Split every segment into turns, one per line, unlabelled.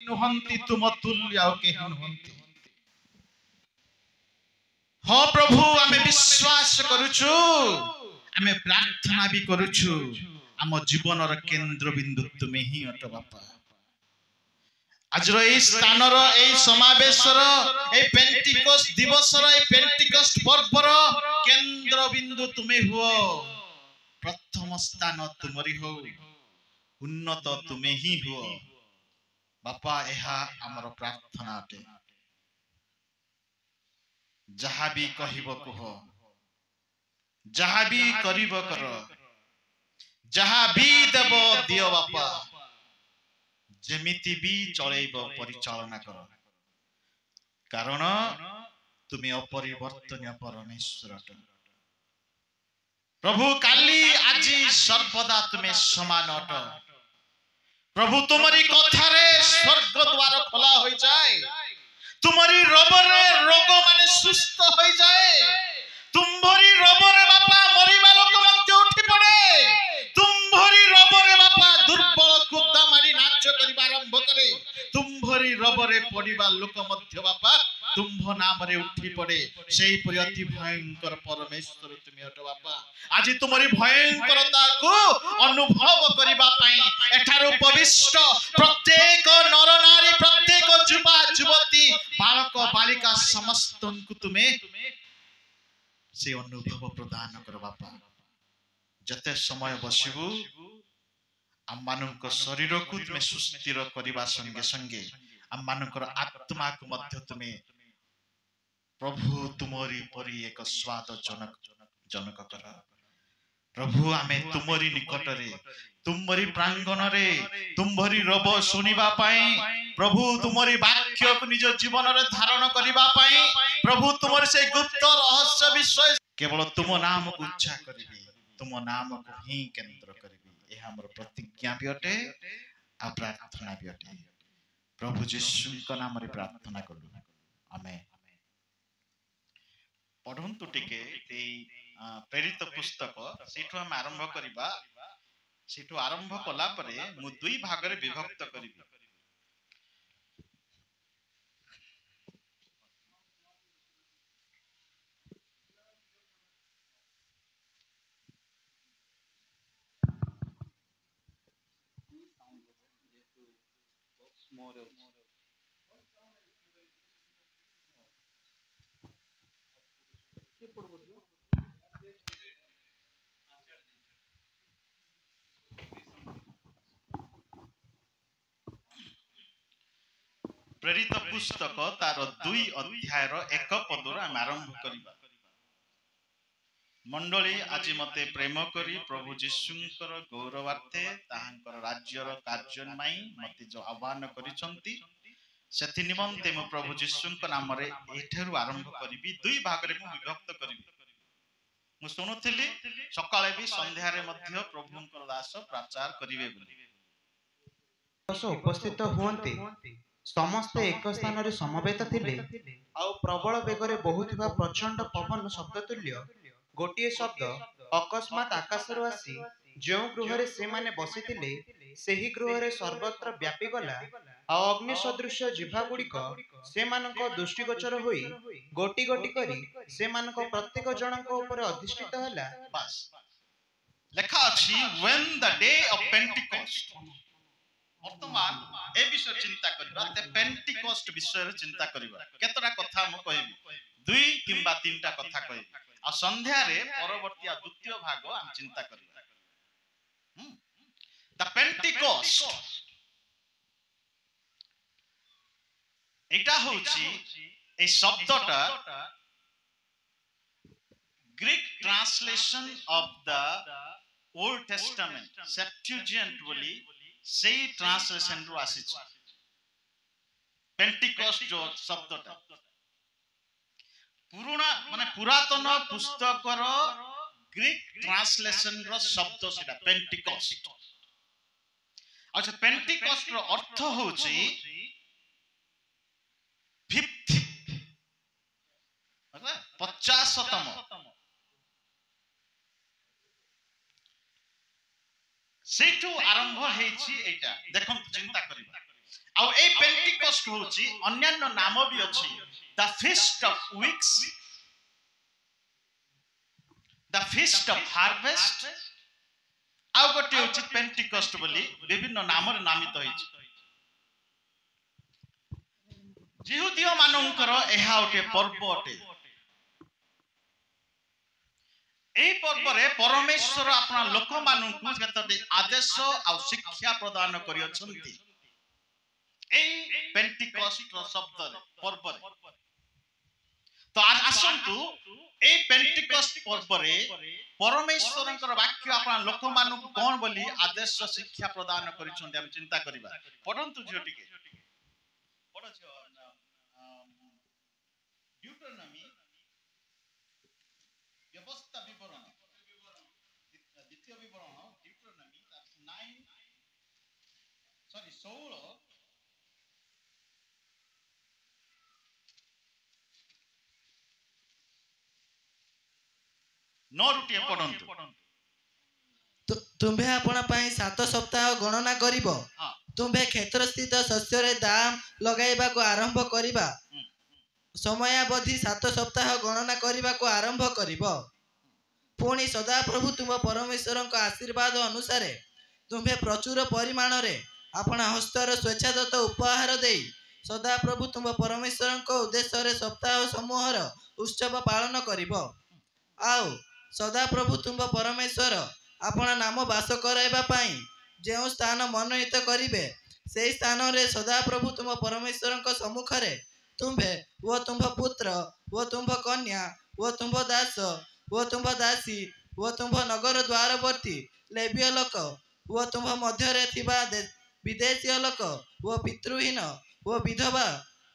नुहंती तुम तुल्य आउ केहि नुहंती। हाँ प्रभु आमे विश्वास करूछु, आमे प्रार्थना भी करूछु, आम जीवन र केंद्र बिंदु तुमे ही अट बापा। आज ए स्थान रो ए समावेश रो ए पेंटिकोस्ट दिवस रो ए पेंटिकोस्ट पर्व रो केंद्र बिंदु तुमे हुओ, प्रथम स्थान तुमरी हो, उन्नत तुमे ही हुओ बापा। एहा हमर प्रार्थना अटे। जहाँ भी कहिब कुह, जहाँ भी करिब कर, जहाँ भी देव दियो बापा, जेमिति भी चलैब परिचालना कर, कारण तुमे अपरिवर्तनीय परमेश्वर। प्रभु काली आज सर्वदा तुमे समान अट प्रभु। तुमरी कथारे स्वर्ग द्वार खोला हो जाए, तुम्हारी रबरे रोग माने सुस्थ हो जाए, तुम्हारी रबरे बापा मरिबा लोक मध्य उठी पड़े, तुम्हारी रबरे बापा दुर्बल कुदा मारी नाच करिबा आरंभ करे, तुम्हारी रबरे पड़िबा लोक मध्य बापा तुम्भ नाम रे उठी पड़े। सेही परि अति भयंकर परमेश्वर तुमे अट बापा। आज तुम्हारी भयंकरता को अनुभव करिबा पई एठारो पविष्ट प्रत्येक नर नारी, प्रत्येक युवा युवती, बालक बालिका समस्त को तुमे से अनुभव प्रदान कर बापा। जते समय बसिबु आम मानक शरीर को तुमे सुस्थिर करिबा संगे संगे आम मानकर आत्मा को मध्य तुमे प्रभु तुमरी परि एक स्वाद जनक कर। प्रभु आमे तुमरी निकट रे, तुमरी प्रांगण रे, तुमरी रब सुनिबा पाई, प्रभु तुमरी वाक्य को निज जीवन रे धारण करिबा पाई, प्रभु तुमरी से गुप्त रहस्य विषय केवल तुम नाम को उच्चा करिबी, तुम नाम को ही केंद्र करिबी। ए हमर प्रतिज्ञा भी अटे आ प्रार्थना भी अटे। प्रभु यीशु को नाम रे प्रार्थना करू, आमेन। पढ़ंतु टिके प्रेरित पुस्तक सेठु हम आरंभ करिबा। सेठु आरंभ कला परे मु दुई भाग रे विभक्त करिबी। प्रेरित पुस्तक तार 2 अध्याय रो 1 पदर हम आरंभ करिबा। मंडली आज मते प्रेम करी प्रभु यीशुंकर गौरवार्थे ताहांकर राज्यर कार्यान्वयी मते जो आह्वान करिसंती सेथि निमंते मु प्रभु यीशुंक नाम रे एठेरु आरंभ करिबी। 2 भाग रे मु विभक्त करिबी। मु सुनुथिली सकाळे भी संध्या रे मध्य प्रभुंकर दास प्रचार करिवे बोली
उपस्थित हुअन्ते समस्त एक स्थान रे समवेत थिले। आउ प्रबल बेगरे बहुथिबा प्रचंड पवन शब्द तुल्य गोटिए शब्द अकस्मात आकाशरु आसी जो गृह रे से माने बसिथिले सेही गृह रे सर्वत्र व्यापी गला। आ अग्नि सदृश जिह्वा गुड़िक से मानक दृष्टिगोचर होई गोटी गोटी करी से मानक प्रत्येक जनक ऊपर अधिष्ठित होला।
बस लेखा अछि when the day of Pentecost। वर्तमान ए विषय चिंता करबा ते पेंटिकोस्ट विषय चिंता करबा। केतरा कथा म कहबी 2 किंबा 3टा कथा कहबी आ संध्या रे परवर्ती आ द्वितीय भाग हम चिंता करबा। द पेंटिकोस्ट एटा होची ए शब्दटा Greek translation of the Old Testament Septuagint बोली से ट्रांसलेशन रो आसी छ। पेंटिकोस्ट जो शब्दटा पुराना माने पुरातन पुस्तक रो ग्रीक ट्रांसलेशन रो शब्द सेटा पेंटिकोस्ट। अच्छा पेंटिकोस्ट रो अर्थ होची 50तम सेठू आरंभ हेछि एटा। देखम चिंता करिबा ଆଉ এই পেন্টিকস্ট হଉଛି ଅନ୍ୟାନ୍ୟ ନାମ ବି ଅଛି the feast of weeks, the feast of harvest, ଆଉ ଗୋଟେ ହଉଛି ପେଣ୍ଟିକଷ୍ଟ ବୋଲି ବିଭିନ୍ନ ନାମରେ ନାମିତ ହେଇଛି। ଜିହୁଦୀୟ ମାନଙ୍କର ଏହା ଗୋଟେ ପର୍ବ ଅଟେ। এই পর্ବରେ পরমেশ্বর আপনার ଲୋକମାନଙ୍କୁ କେତୋଟି ଆଦେଶ ଆଉ ଶିକ୍ଷା ପ୍ରଦାନ କରିଅଛନ୍ତି এই পেন্টিকস্ট ଶବ୍ଦରେ ପର୍ବରେ। ତ ଆସନ୍ତୁ এই পেন্টিকস্ট ପର୍ବରେ ପରମେଶ୍ୱରଙ୍କର ବାକ୍ୟ ଆପଣ ଲୋକମାନଙ୍କୁ କଣ ବୋଲି ଆଦେଶ ଶିକ୍ଷା ପ୍ରଦାନ କରିଛନ୍ତି ଆମେ ଚିନ୍ତା କରିବା। ପଢନ୍ତୁ ଝିଅ ଟିକେ, ପଢ ଝିଅ। ଡ୍ୟୁଟେରୋନୋମି ବ୍ୟବସ୍ଥା ବିବରଣ, ଦ୍ୱିତୀୟ ବିବରଣ ଡ୍ୟୁଟେରୋନୋମି 16 9 ପଢନ୍ତୁ।
ତୁମ୍ଭେ ଆପଣ ପାଇଁ 7 ସପ୍ତାହ ଗଣନା କରିବ। ତୁମ୍ଭେ କ୍ଷେତ୍ରସ୍ଥିତ ଶସ୍ୟରେ ଦାମ ଲଗାଇବାକୁ ଆରମ୍ଭ କରିବା ସମୟାବଧି 7 ସପ୍ତାହ ଗଣନା କରିବାକୁ ଆରମ୍ଭ କରିବ। ପୁଣି ସଦାପ୍ରଭୁ ତୁମ ପରମେଶ୍ୱରଙ୍କ ଆଶୀର୍ବାଦ ଅନୁସାରେ ତୁମ୍ଭେ ପ୍ରଚୁର ପରିମାଣରେ ଆପଣ ହସ୍ତର ସ୍ୱେଚ୍ଛାଦତ୍ତ ଉପହାର ଦେଇ ସଦାପ୍ରଭୁ ତୁମ ପରମେଶ୍ୱରଙ୍କ ଉଦ୍ଦେଶ୍ୟରେ ସପ୍ତାହ ସମୂହର ଉତ୍ସବ ପାଳନ କରିବ। ଆଉ ସଦାପ୍ରଭୁ ତୁମ ପରମେଶ୍ୱର ଆପଣ ନାମ ବାସ କରାଇବା ପାଇଁ ଯେଉଁ ସ୍ଥାନ ମନୋନୀତ କରିବେ ସେହି ସ୍ଥାନରେ ସଦାପ୍ରଭୁ ତୁମ ପରମେଶ୍ୱରଙ୍କ ସମ୍ମୁଖରେ ତୁମ୍ଭେ ଓ ତୁମ୍ଭ ପୁତ୍ର ଓ ତୁମ୍ଭ କନ୍ୟା ଓ ତୁମ୍ଭ ଦାସ ଓ ତୁମ୍ଭ ଦାସୀ ଓ ତୁମ୍ଭ ନଗର ଦ୍ୱାରବର୍ତ୍ତୀ ଲେବୀୟ ଲୋକ ଓ ତୁମ୍ଭ ମଧ୍ୟରେ ଥିବା ବିଦେଶୀୟ ଲୋକ ଓ ପିତୃହୀନ ଓ ବିଧବା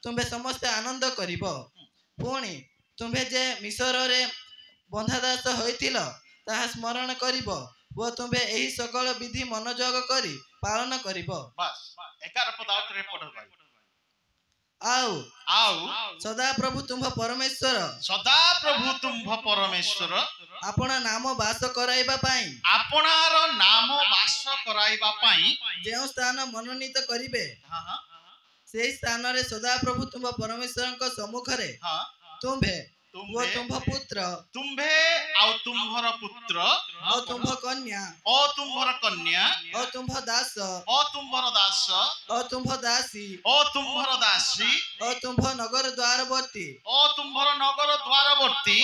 ତୁମ୍ଭେ ସମସ୍ତେ ଆନନ୍ଦ କରିବ। ପୁଣି ତୁମ୍ଭେ ଯେ ମିଶରରେ ବନ୍ଧାଦାସ ହୋଇଥିଲ ତାହା ସ୍ମରଣ କରିବ ଓ ତୁମ୍ଭେ ଏହି ସକଳ ବିଧି ମନୋଯୋଗ କରି ପାଳନ କରିବ। ଆଉ ସଦାପ୍ରଭୁ ତୁମ୍ଭ ପରମେଶ୍ୱର ଆପଣ ନାମ ବାସ କରାଇବା ପାଇଁ ଯେଉଁ ସ୍ଥାନ ମନୋନୀତ କରିବେ ସେହି ସ୍ଥାନରେ ସଦାପ୍ରଭୁ ତୁମ୍ଭ ପରମେଶ୍ୱରଙ୍କ ସମ୍ମୁଖରେ ତୁମ୍ଭେ ଓ ତୁମ୍ଭ ପୁତ୍ର
ଆଉ ତୁମ୍ଭର ପୁତ୍ର
ଓ ତୁମ୍ଭ କନ୍ୟା
ଓ ତୁମ୍ଭର କନ୍ୟା
ଓ ତୁମ୍ଭ ଦାସ
ଓ ତୁମ୍ଭର ଦାସ
ଓ ତୁମ୍ଭ ଦାସୀ
ଓ ତୁମ୍ଭର ଦାସୀ
ଓ ତୁମ୍ଭ ନଗର ଦ୍ୱାରବର୍ତ୍ତୀ
ଓ ତୁମ୍ଭର ନଗର ଦ୍ୱାରବର୍ତ୍ତୀ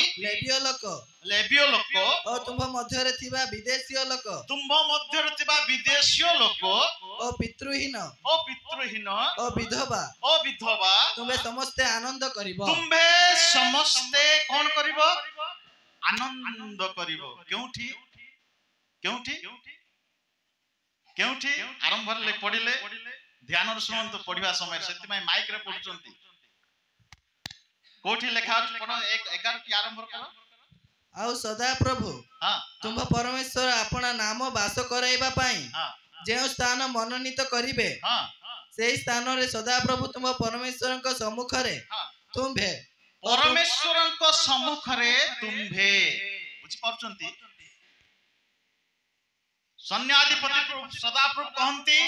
ଲେବୀୟ ଲୋକ
ଓ
ତୁମ୍ଭ ମଧ୍ୟରେ ଥିବା ବିଦେଶୀୟ ଲୋକ
ତୁମ୍ଭ ମଧ୍ୟରେ ଥିବା ବିଦେଶୀୟ ଲୋକ
ଓ ପିତୃହୀନ
ଓ
ବିଧବା ତୁମ୍ଭେ ସମସ୍ତେ ଆନନ୍ଦ କରିବ।
ତୁମ୍ଭେ ସମସ୍ତେ କଣ କରିବ? ଆନନ୍ଦ କରିବ। କେଉଁଠି ଆରମ୍ଭରେ ପଢିଲେ ଧ୍ୟାନର ଶୁଣନ୍ତୁ ପଢିବା ସମୟରେ, ସେଥିପାଇଁ ମାଇକ ରେ ପଢୁଛନ୍ତି। କୋଉଠି ଲେଖା ଅଛି? ପଢ 11 ଆରମ୍ଭ କର।
ଆଉ ସଦାପ୍ରଭୁ ତୁମ୍ଭ ପରମେଶ୍ୱର ଆପଣ ନାମ ବାସ କରାଇବା ପାଇଁ ଯେଉଁ ସ୍ଥାନ ମନୋନୀତ କରିବେ ସେହି ସ୍ଥାନରେ ସଦାପ୍ରଭୁ ତୁମ୍ଭ ପରମେଶ୍ୱରଙ୍କ ସମ୍ମୁଖରେ ତୁମ୍ଭେ
ପରମେଶ୍ୱରଙ୍କ ସମ୍ମୁଖରେ ତୁମ୍ଭେ, ବୁଝିପାରୁଛନ୍ତି? ସୈନ୍ୟାଧିପତି ସଦାପ୍ରଭୁ କହନ୍ତି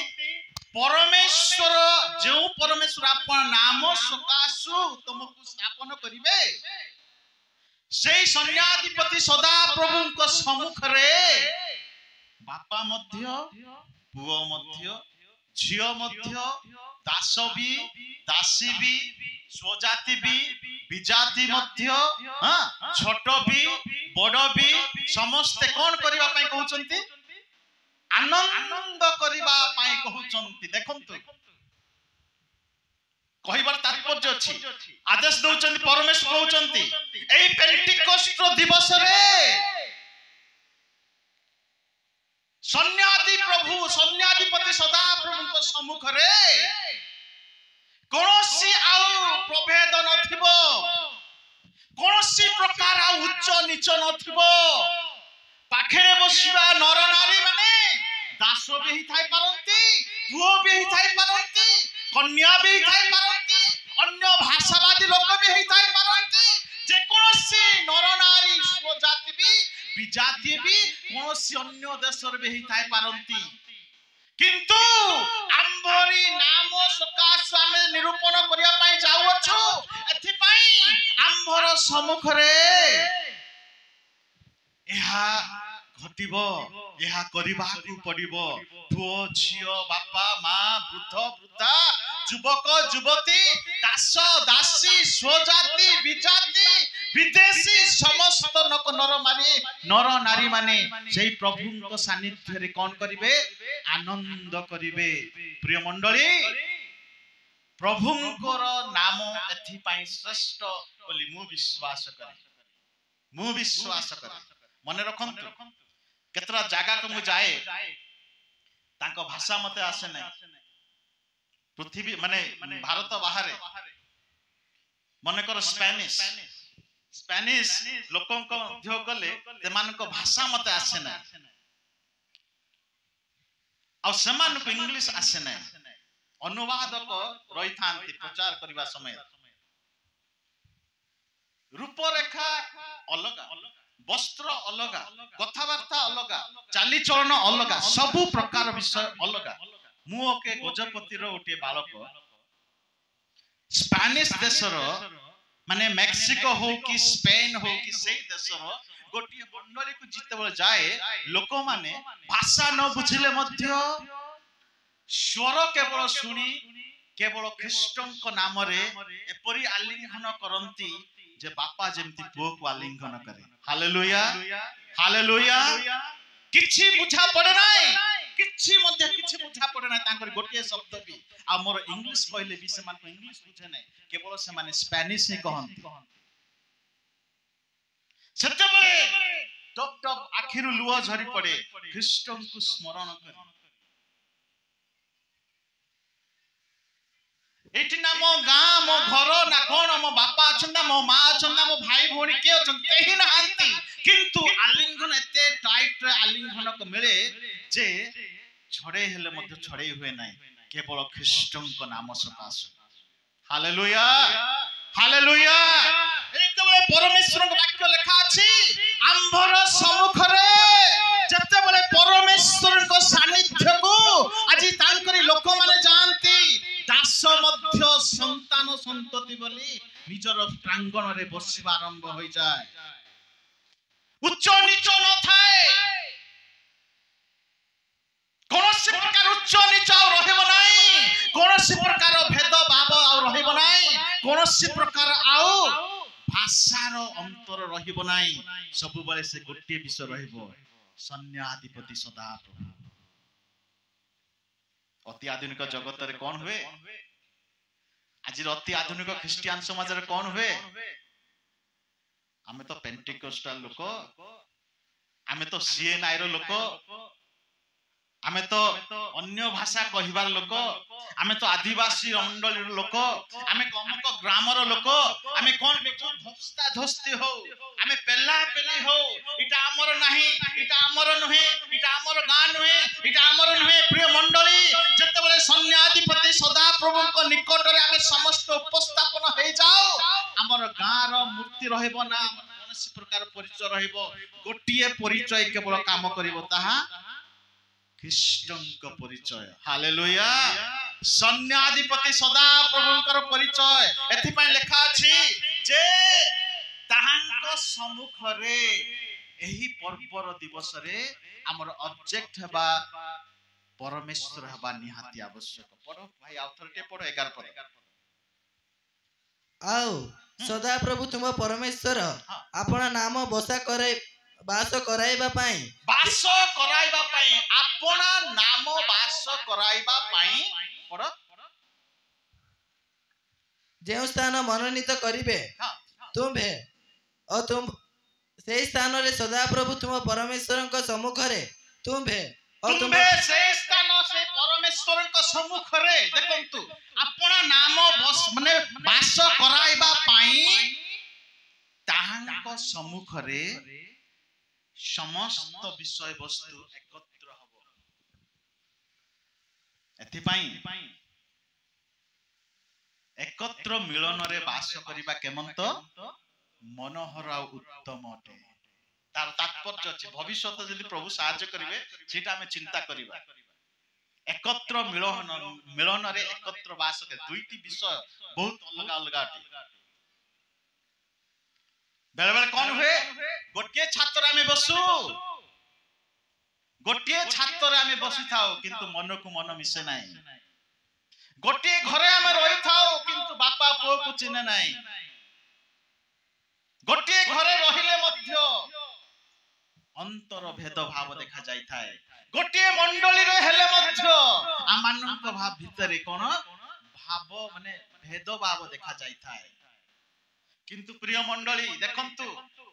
ପରମେଶ୍ୱର, ଯେଉଁ ପରମେଶ୍ୱର ଆପଣ ନାମ ସକାଶୁ ତୁମକୁ ସ୍ଥାପନ କରିବେ ସେଇ ସୈନ୍ୟାଧିପତି ସଦାପ୍ରଭୁଙ୍କ ସମ୍ମୁଖରେ ବାପା ମଧ୍ୟ, ପୁଅ ମଧ୍ୟ, ଝିଅ ମଧ୍ୟ, ଦାସ ବି, ଦାସୀ ବି, ସ୍ୱଜାତି ବି, ବିଜାତି ମଧ୍ୟ, ଛୋଟ ବି ବଡ ବି ସମସ୍ତେ କଣ କରିବା ପାଇଁ କହୁଛନ୍ତି? ଆନନ୍ଦ କରିବା ପାଇଁ କହୁଛନ୍ତି। ଦେଖନ୍ତୁ କହିବାର ତାତ୍ପର୍ଯ୍ୟ ଅଛି, ଆଦେଶ ଦଉଛନ୍ତି ପରମେଶ୍ୱର କହୁଛନ୍ତି ଏଇ ପେଣ୍ଟିକୋଷ୍ଟ ଦିବସରେ ସୈନ୍ୟାଧିପତି ସଦାପ୍ରଭୁଙ୍କ ସମ୍ମୁଖରେ କୌଣସି ଆଉ ପ୍ରଭେଦ ନଥିବ, କୌଣସି ପ୍ରକାର ଆଉ ଉଚ୍ଚ ନିଚ ନଥିବ। ପାଖରେ ବସିବା ନର ନାରୀ ମାନେ ଦାସ ବି ହେଇଥାଇ ପାରନ୍ତି, ପୁଅ ବି ହେଇଥାଇ ପାରନ୍ତି, କନ୍ୟା ବି ହେଇଥାଇ ପାରନ୍ତି, ଅନ୍ୟ ଭାଷାବାଦୀ ଲୋକ ବି ହେଇଥାଇ ପାରନ୍ତି, ଯେକୌଣସି ନର ନାରୀ, ସ୍ୱଜାତି ବି, ବିଜାତି ବି, କୌଣସି ଅନ୍ୟ ଦେଶରେ ବି ହେଇଥାଇ ପାରନ୍ତି। କିନ୍ତୁ ଆମ୍ଭ ଆମରି ନାମ ସକାଶ ଆମେ ନିରୂପଣ କରିବା ପାଇଁ ଯାଉଅଛୁ। ଏଥିପାଇଁ ଆମ୍ଭର ସମ୍ମୁଖରେ ଏହା ଘଟିବ, ଏହା କରିବାକୁ ପଡିବ। ପୁଅ ଝିଅ, ବାପା ମା, ବୃଦ୍ଧ ବୃଦ୍ଧା, ଯୁବକ ଯୁବତୀ, ଦାସ ଦାସୀ, ସ୍ୱଜାତି ବିଜାତି, ବିଦେଶୀ ସମସ୍ତ ନର ନାରୀ ମାନେ ସେଇ ପ୍ରଭୁଙ୍କ ସାନ୍ନିଧ୍ୟରେ କଣ କରିବେ? ଆନନ୍ଦ କରିବେ। ପ୍ରିୟ ମଣ୍ଡଳୀ, ପ୍ରଭୁଙ୍କର ନାମ ଏଥିପାଇଁ ଶ୍ରେଷ୍ଠ ବୋଲି ମୁଁ ବିଶ୍ୱାସ କରେ। ମନେ ରଖନ୍ତୁ, କେତେଟା ଜାଗାକୁ ମୁଁ ଯାଏ, ତାଙ୍କ ଭାଷା ମତେ ଆସେ ନାହିଁ। ପୃଥିବୀ ମାନେ ଭାରତ ବାହାରେ ମନେକର ସ୍ପାନିଶ ଲୋକଙ୍କ ମଧ୍ୟ ଗଲେ ସେମାନଙ୍କ ଭାଷା ମତେ ଆସେ ନାହିଁ, ଆଉ ସେମାନଙ୍କୁ ଇଂଲିଶ ଆସେ ନାହିଁ। ଅନୁବାଦକ ରହିଥାନ୍ତି ପ୍ରଚାର କରିବା ସମୟରେ। ରୂପରେଖା ଅଲଗା, ବସ୍ତ୍ର ଅଲଗା, କଥାବାର୍ତ୍ତା ଅଲଗା, ଚାଲିଚଳନ ଅଲଗା, ସବୁ ପ୍ରକାର ବିଷୟ ଅଲଗା। ମୁଁ ଗଜପତିର ଗୋଟିଏ ବାଳକ, ସ୍ପାନିଶ ଦେଶର ମାନେ ମେକ୍ସିକୋ ହଉ କି ସ୍ପେନ ହଉ କି ସେଇ ଦେଶର ଗୋଟିଏ ମଣ୍ଡଳୀକୁ ଯେତେବେଳେ ଯାଏ, ଲୋକମାନେ ଭାଷା ନ ବୁଝିଲେ ମଧ୍ୟ ସ୍ୱର କେବଳ ଶୁଣି କେବଳ ଖ୍ରୀଷ୍ଟଙ୍କ ନାମରେ ଏପରି ଆଲିଙ୍ଗନ କରନ୍ତି ଯେ ବାପା ଯେମିତି ପୁଅକୁ ଆଲିଙ୍ଗନ କରେ। Hallelujah, hallelujah. କିଛି ବୁଝା ପଡେ ନାହିଁ, କିଛି ବୁଝା ପଡେ ନାହିଁ ତାଙ୍କର ଗୋଟିଏ ଶବ୍ଦ ବି। ଆଉ ମୋର ଇଂଲିଶ କହିଲେ ବି ସେମାନଙ୍କୁ ଇଂଲିଶ ବୁଝେ ନାହିଁ, କେବଳ ସେମାନେ ସ୍ପାନିଶ ହିଁ କହନ୍ତି। ସେତେବେଳେ ଟପ୍ ଟପ୍ ଆଖିରୁ ଲୁହ ଝରି ପଡେ ଖ୍ରୀଷ୍ଟଙ୍କୁ ସ୍ମରଣ କରି। ଏଠି ନା ମୋ ଗାଁ, ମୋ ଘର, ନା କଣ ମୋ ବାପା ଅଛନ୍ତି, ନା ମୋ ମା ଅଛନ୍ତି, ନା ମୋ ଭାଇ ଭଉଣୀ କିଏ ଅଛନ୍ତି, କେହି ନାହାନ୍ତି। କିନ୍ତୁ ଆଲିଙ୍ଗନ ଏତେ ଟାଇଟରେ ଆଲିଙ୍ଗନ ମିଳେ ଯେ ଛଡେଇ ହେଲେ ମଧ୍ୟ ଛଡେଇ ହୁଏ ନାହିଁ, କେବଳ ଖ୍ରୀଷ୍ଟଙ୍କ ନାମ ସକାଶେ। Hallelujah, hallelujah. ଯେତେବେଳେ ପରମେଶ୍ୱରଙ୍କ ବାକ୍ୟ ଲେଖା ଅଛି, ଆମ୍ଭର ସମ୍ମୁଖରେ ଯେତେବେଳେ ପରମେଶ୍ୱରଙ୍କ ସାନ୍ନିଧ୍ୟକୁ ଆଜି ତାଙ୍କରି ଲୋକମାନେ ଯାଆନ୍ତି, ଦାସ ମଧ୍ୟ ସନ୍ତାନ ସନ୍ତତି ବୋଲି ନିଜର ପ୍ରାଙ୍ଗଣରେ ବସିବା ଆରମ୍ଭ ହୋଇଯାଏ। ଉଚ୍ଚ ନିଚ ନଥାଏ, କୌଣସି ପ୍ରକାର ଉଚ୍ଚ ନିଚ ଆଉ ରହିବ ନାହିଁ, କୌଣସି ପ୍ରକାର ଭେଦଭାବ ଆଉ ରହିବ ନାହିଁ, କୌଣସି ପ୍ରକାର ଆଉ ଭାଷାର ଅନ୍ତର ରହିବ ନାହିଁ। ସବୁବେଳେ ସେ ଗୋଟିଏ ବିଷୟ ରହିବ, ସୈନ୍ୟାଧିପତି ସଦାପ୍ରଭୁ। ଅତି ଆଧୁନିକ ଜଗତରେ କଣ ହୁଏ? ଆଜିର ଅତି ଆଧୁନିକ ଖ୍ରୀଷ୍ଟିଆନ ସମାଜରେ କଣ ହୁଏ? ଆମେ ତ ପେଣ୍ଟିକୋଷ୍ଟାଲ ଲୋକ, ଆମେ ତ ସିଏନ୍ଆଇ ର ଲୋକ, ଆମେ ତ ଅନ୍ୟ ଭାଷା କହିବାର ଲୋକ, ଆମେ ତ ଆଦିବାସୀ ମଣ୍ଡଳୀର ଲୋକ, ଆମେ ଅମୁକ ଗ୍ରାମର ଲୋକ, ଆମେ କଣ ଧସ୍ତା ଧସ୍ତି ହଉ, ଆମେ ପେଲା ପେଲି ହଉ, ଏଟା ଆମର ନାହିଁ, ଏଟା ଆମର ନୁହେଁ, ଏଟା ଆମର ଗାଁ ନୁହେଁ, ଏଟା ଆମର ନୁହେଁ। ପ୍ରିୟ ମଣ୍ଡଳୀ, ଯେତେବେଳେ ସୈନ୍ୟାଧିପତି ସଦାପ୍ରଭୁଙ୍କ ନିକଟରେ ଆମେ ସମସ୍ତ ଉପସ୍ଥାପନ ହେଇଯାଉ, ଆମର ଗାଁର ମୂର୍ତ୍ତି ରହିବ ନା, କୌଣସି ପ୍ରକାର ପରିଚୟ ରହିବ। ଗୋଟିଏ ପରିଚୟ କେବଳ କାମ କରିବ, ତାହା ଖ୍ରୀଷ୍ଟଙ୍କ ପରିଚୟ। ହାଲେଲୁୟା। ସୈନ୍ୟାଧିପତି ସଦାପ୍ରଭୁଙ୍କର ପରିଚୟ। ଏଥିପାଇଁ ଲେଖା ଅଛି ଯେ ତାହାଙ୍କ ସମ୍ମୁଖରେ ଏହି ପର୍ବର ଦିବସରେ ଆମର ଅବଜେକ୍ଟ ହେବା ପରମେଶ୍ୱର ହେବା ନିହାତି ଆବଶ୍ୟକ। ପଢ ଭାଇ, ଆଉ ଥରେ ଟିକେ ପଢ 11 ପଦ।
ଆଉ ସଦାପ୍ରଭୁ ତୁମ ପରମେଶ୍ୱର ଆପଣ ନାମ ବାସ କରାଇବା ପାଇଁ
ଆପଣ ନାମ ବାସ କରାଇବା ପାଇଁ
ଯେଉଁ ସ୍ଥାନ ମନୋନୀତ କରିବେ, ତୁମ୍ଭେ ସେହି ସ୍ଥାନରେ ସଦାପ୍ରଭୁ ତୁମ ପରମେଶ୍ୱରଙ୍କ ସମ୍ମୁଖରେ
ସେହି ସ୍ଥାନ ସେ ପରମେଶ୍ୱରଙ୍କ ସମ୍ମୁଖରେ ଦେଖନ୍ତୁ, ଆପଣ ନାମ ମାନେ ବାସ କରାଇବା ପାଇଁ ତାହାଙ୍କ ସମ୍ମୁଖରେ ସମସ୍ତ ବିଷୟ ବସ୍ତୁ ଏକତ୍ର ହବ। ଏଥିପାଇଁ ଏକତ୍ର ମିଳନରେ ବାସ କରିବା କେମନ୍ତ ମନୋହର ଆଉ ଉତ୍ତମ ଅଟେ। ତାର ତାତ୍ପର୍ଯ୍ୟ ଅଛି। ଭବିଷ୍ୟତ ଯଦି ପ୍ରଭୁ ସାହାଯ୍ୟ କରିବେ, ସେଇଟା ଆମେ ଚିନ୍ତା କରିବା। एकत्र मिलन रे एकत्र बास करे दुईटी विषय बहुत अलग अलग अटे बेले बेले कौन हुए गोटे छात्र आमे बसु गोटे छात्र आमे बसी थाओ किंतु मन को मन मिसे नाही गोटे घरे आमे रही थाओ किंतु बापा पुओ को चिन्हे नाही गोटे घरे रहिले मध्य अंतर भेद भाव देखा जाई थाए गोटे मंडली रे हेले मध्य आमानक भाव भितरे कोन भाव माने भेद भाव देखा जाई थाए किंतु प्रिय मंडली देखंतु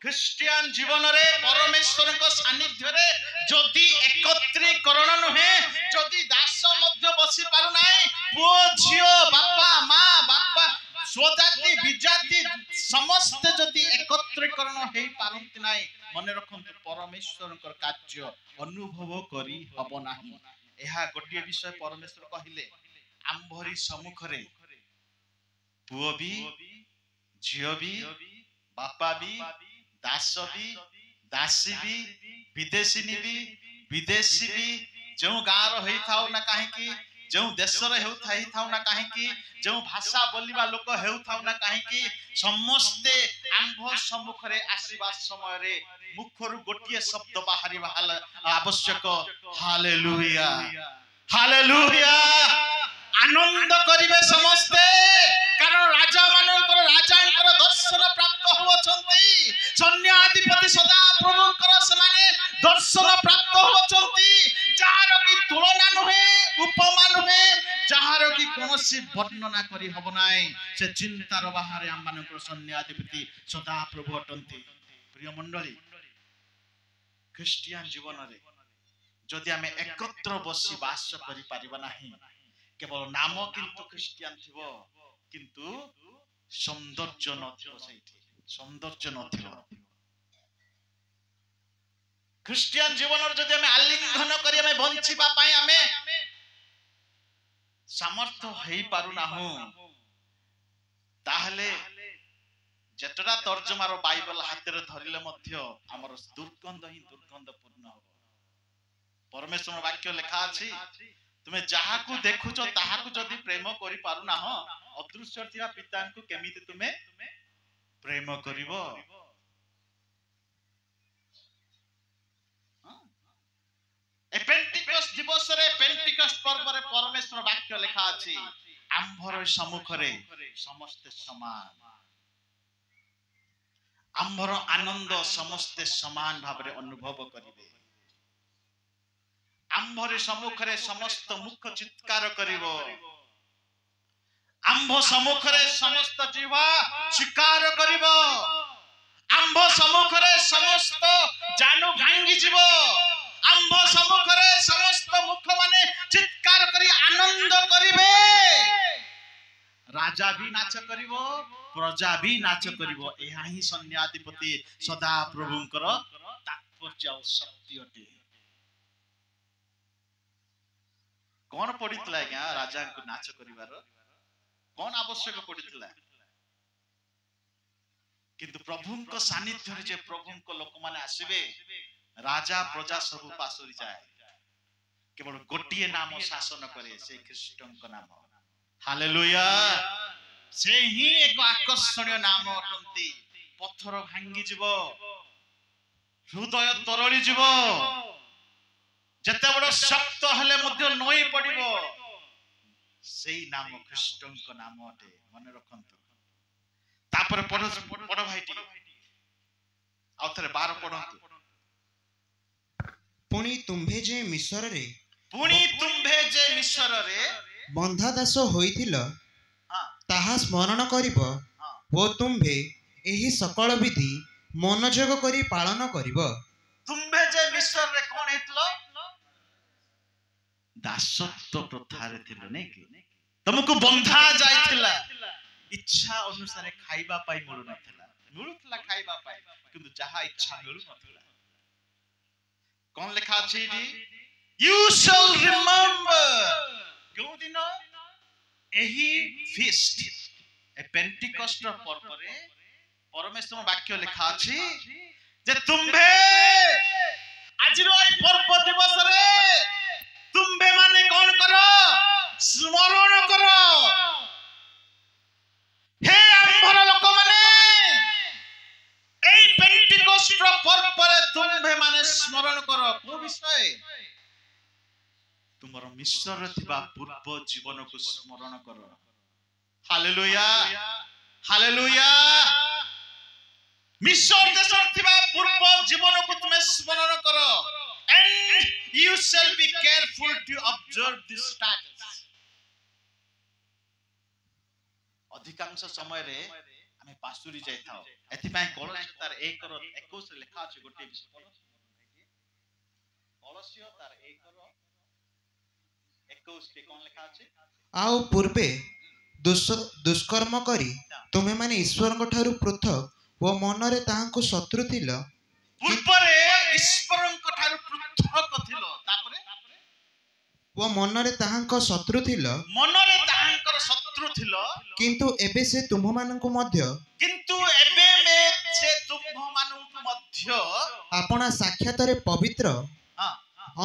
ख्रिस्टियन जीवन रे परमेश्वर को सानिध्य रे जदि एकत्रीकरण नहे जदि दास मध्य बसी पारु नाही पो झियो बापा मां बापा स्वजाति विजाति समस्त जदि एकत्रीकरण हेई पारंती नाही मने रखंतु परमेश्वर को कार्य अनुभव करी हबो नाही एहा गोटिए विषय परमेश्वर कहिले आंभरी सम्मुख रे पुओ भी झियो भी बापा भी दास भी दासी भी विदेशिनी भी विदेशी भी जो गाँव रही थाउ ना कहीं की जो देश रे हेउ थाई थाउ ना कहीं की जो भाषा बोलिबा लोक हेउ थाउ ना कहीं की समस्ते आंभ सम्मुख रे आसीबा समय रे मुखरु गोटिए शब्द बाहरी आवश्यक हालेलुया हालेलुया आनंद करिवे समस्ते कारण राजा मानकर राजांकर दर्शन प्राप्त होचंती सैन्याधिपति सदा प्रभुंकर समाने दर्शन प्राप्त होचंती जार की तुलना नहे उपमा नहे जार की कोनोसी वर्णना करी हबो नाही से चिंतार बाहरे आम मानकर सैन्याधिपति सदा प्रभु अटंती प्रिय मंडली ख्रिस्टियन जीवन रे जदि आमे एकत्र बसी वास करि परिबा नाही केवल नाम किंतु ख्रिस्टियन थिबो किंतु सौंदर्य नथिबो सेठी सौंदर्य नथिबो ख्रिस्टियन जीवन रे जदि आमे आलिंगन करी आमे बंचिबा पई आमे सामर्थ हेई पारु नाहु ताहले जेतरा तर्जमार बाइबल हाथ रे धरिले मध्य हमर दुर्गंध ही दुर्गंध पूर्ण हो परमेश्वर वाक्य लिखा अछि तुमे जहा को देखुचो ताहा को जदी प्रेम करि पारु ना हो अदृश्य थिया पिता को केमिति तुमे प्रेम करिवो ए पेंटिकस्ट दिवस रे पेंटिकस्ट पर्व रे परमेश्वर वाक्य लिखा अछि आंभर सम्मुख रे समस्त समान आंभर आनंद समस्त समान भाव रे अनुभव करिवे आंभर सम्मुख रे समस्त मुख चित्कार करिवो आंभ सम्मुख रे समस्त जीवा स्वीकार करिवो आंभ सम्मुख रे समस्त जानू भांगी जीवो आंभ सम्मुख रे समस्त मुख माने चित्कार करी आनंद करिवे राजा भी नाच करिवो प्रजा भी नाच करिवो एहा ही सैन्याधिपति सदा प्रभुंकर तात्पर्य और शक्ति अटे कौन पड़ितला क्या राजा को नाच करिवार कौन आवश्यक पड़ितला किंतु प्रभुंक सानिध्य रे जे प्रभुंक लोक माने आसीबे राजा प्रजा सब पासरी जाए केवल गोटिए नाम शासन करे से ख्रीष्टंक नाम हालेलुया से ही एक आकर्षणीय नाम अटंती पत्थर भांगी जीवो हृदय तरली जीवो जते बड़ शक्त हेले मध्य नई पड़िबो सेही नाम ख्रीष्टंक नाम अटे मन रखंतु तापर पड़ भाईटी आउथरे 12 पढंतु
पुणी तुम्भे जे मिस्र रे बंधा दास होइथिल ताहा स्मरण करिब ओ तुम्भे एही सकल विधि मनोजोग करी पालन करिब
तुम्भे जे मिस्र रे कोन हेतलो दासत्व प्रथा रे थिलो नै कि तुमको बंधा जाइथिला इच्छा अनुसार खाइबा पाई मिलु नथिला मिलुतला खाइबा पाई किंतु जहा इच्छा मिलु नथिला कौन लिखा अछि यू शैल रिमेंबर क्यों दिन एही फीस्ट ए पेंटिकस्ट पर्व रे परमेश्वर वाक्य लिखा अछि जे तुम्भे आज रो पर्व दिवस रे तुम्भे माने कौन कर स्मरण कर हे आंभर लोक माने এই পেন্টিকোস্ট পর্বরে তুমি মানে স্মরণ কর কোন বিষয় তোমার মিশ্ররে থিবা পূর্ব জীবনକୁ স্মরণ কর হালেলুয়া হালেলুয়া মিশ্র দেশৰ থিবা পূর্ব জীবনକୁ তুমি স্মরণ কর and you shall be careful to observe this status ଅଧିକାଂଶ ସମୟରେ ଆମେ ପାସୁରି ଯାଇଥାଉ ଏଥିପାଇଁ କଳସ ତାର 1 ର 21 ରେ ଲେଖା ଅଛି ଗୋଟେ ବିଷୟ କଳସିୟ ତାର 1 ର 21 ରେ କୋन ଲେଖା ଅଛି
ଆଉ ପୂର୍ବେ ଦୁଷ୍କର୍ମ କରି ତୁମେ ମାନେ ଈଶ୍ୱରଙ୍କ ଠାରୁ ପୃଥକ ଓ ମନରେ ତାହାଙ୍କୁ ଶତ୍ରୁ ଥିଲ
ପୂର୍ବରେ ଈଶ୍ୱରଙ୍କ ଠାରୁ ପୃଥକ ଥିଲ ତାପରେ
ଓ ମନରେ ତାହାଙ୍କ ଶତ୍ରୁ ଥିଲ
ମନରେ ତାହାଙ୍କର ଶତ୍ରୁ ଥିଲ
କିନ୍ତୁ ଏବେ ସେ ତୁମମାନଙ୍କୁ ମଧ୍ୟ
କିନ୍ତୁ ଏବେ ସେ ତୁମମାନଙ୍କୁ ମଧ୍ୟ
ଆପଣା ସାକ୍ଷାତରେ ପବିତ୍ର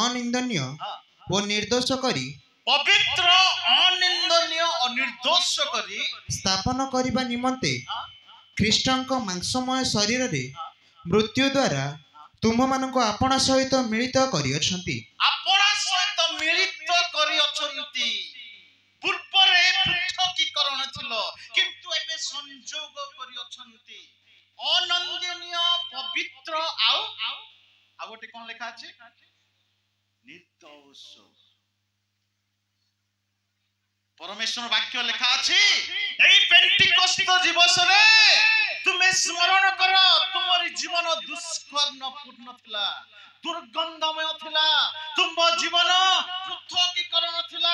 ଅନିନ୍ଦନୀୟ ଓ ନିର୍ଦ୍ଦୋଷ କରି
ପବିତ୍ର ଅନିନ୍ଦନୀୟ ଓ ନିର୍ଦ୍ଦୋଷ କରି
ସ୍ଥାପନ କରିବା ନିମନ୍ତେ ଖ୍ରୀଷ୍ଟଙ୍କ ମାଂସମୟ ଶରୀରରେ ମୃତ୍ୟୁ ଦ୍ୱାରା ତୁମମାନଙ୍କୁ ଆପଣା ସହିତ ମିଳିତ କରିଅଛନ୍ତି
ଆପଣା ସହିତ ମିଳିତ କରିଅଛନ୍ତି ପୂର୍ବରେ ପୃଥକୀକରଣ ଥିଲା କିନ୍ତୁ ଏବେ ସଂଯୋଗ କରିଅଛନ୍ତି ଅନନ୍ଦନୀୟ ପବିତ୍ର ଆଉ ଗୋଟେ କଣ ଲେଖା ଅଛି ନିର୍ଦ୍ଦୋଷ परमेश्वर वाक्य लिखा अछि एई पेंटिकोस्ट दिवसरे तुमे स्मरण कर तुमरी जीवन दुष्कर्म पूर्ण थिला दुर्गंधमय थिला तुम जीवन पृथकीकरण थिला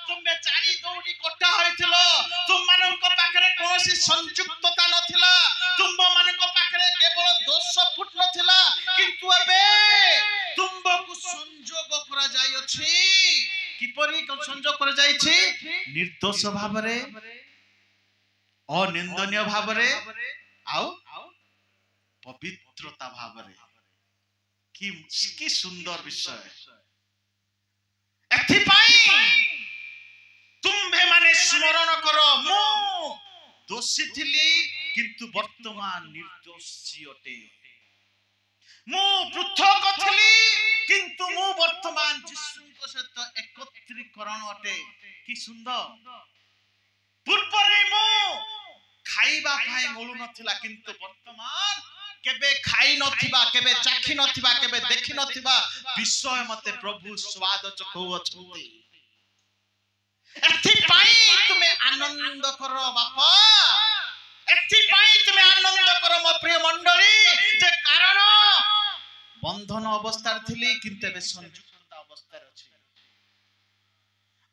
तुमे चारी दौड़ी कटा होइथिलो तुम मानक पाखरे कोनोसी संयुक्तता नथिला तुम मानक पाखरे केवल दोष फुट नथिला किंतु एबे तुमको संयोग करा जाय अछि किपरि संयोग कर जाइछि निर्दोष भावरे अनिंदनीय भावरे आउ पवित्रता भावरे की सुंदर विषय एथि पाई तुम्भे माने स्मरण करो मु दोषी थिली किंतु वर्तमान निर्दोषी अटे मु पृथक थिली किंतु मु वर्तमान जिसुଙ୍କ ସହିତ एकत्रीकरण अटे की सुंदर पूर्वरे मु खाइबा भाई मोलु नथिला किंतु वर्तमान केबे खाई नथिबा केबे चाखी नथिबा केबे देखि नथिबा विषय मते प्रभु स्वाद चखौ अछंती एथि पाई तुमे आनंद करो बापा एथि पाई तुमे आनंद करो मो प्रिय मंडली जे कारण बंधन अवस्था थिली किंतु एबे संयुक्तता अवस्था अछि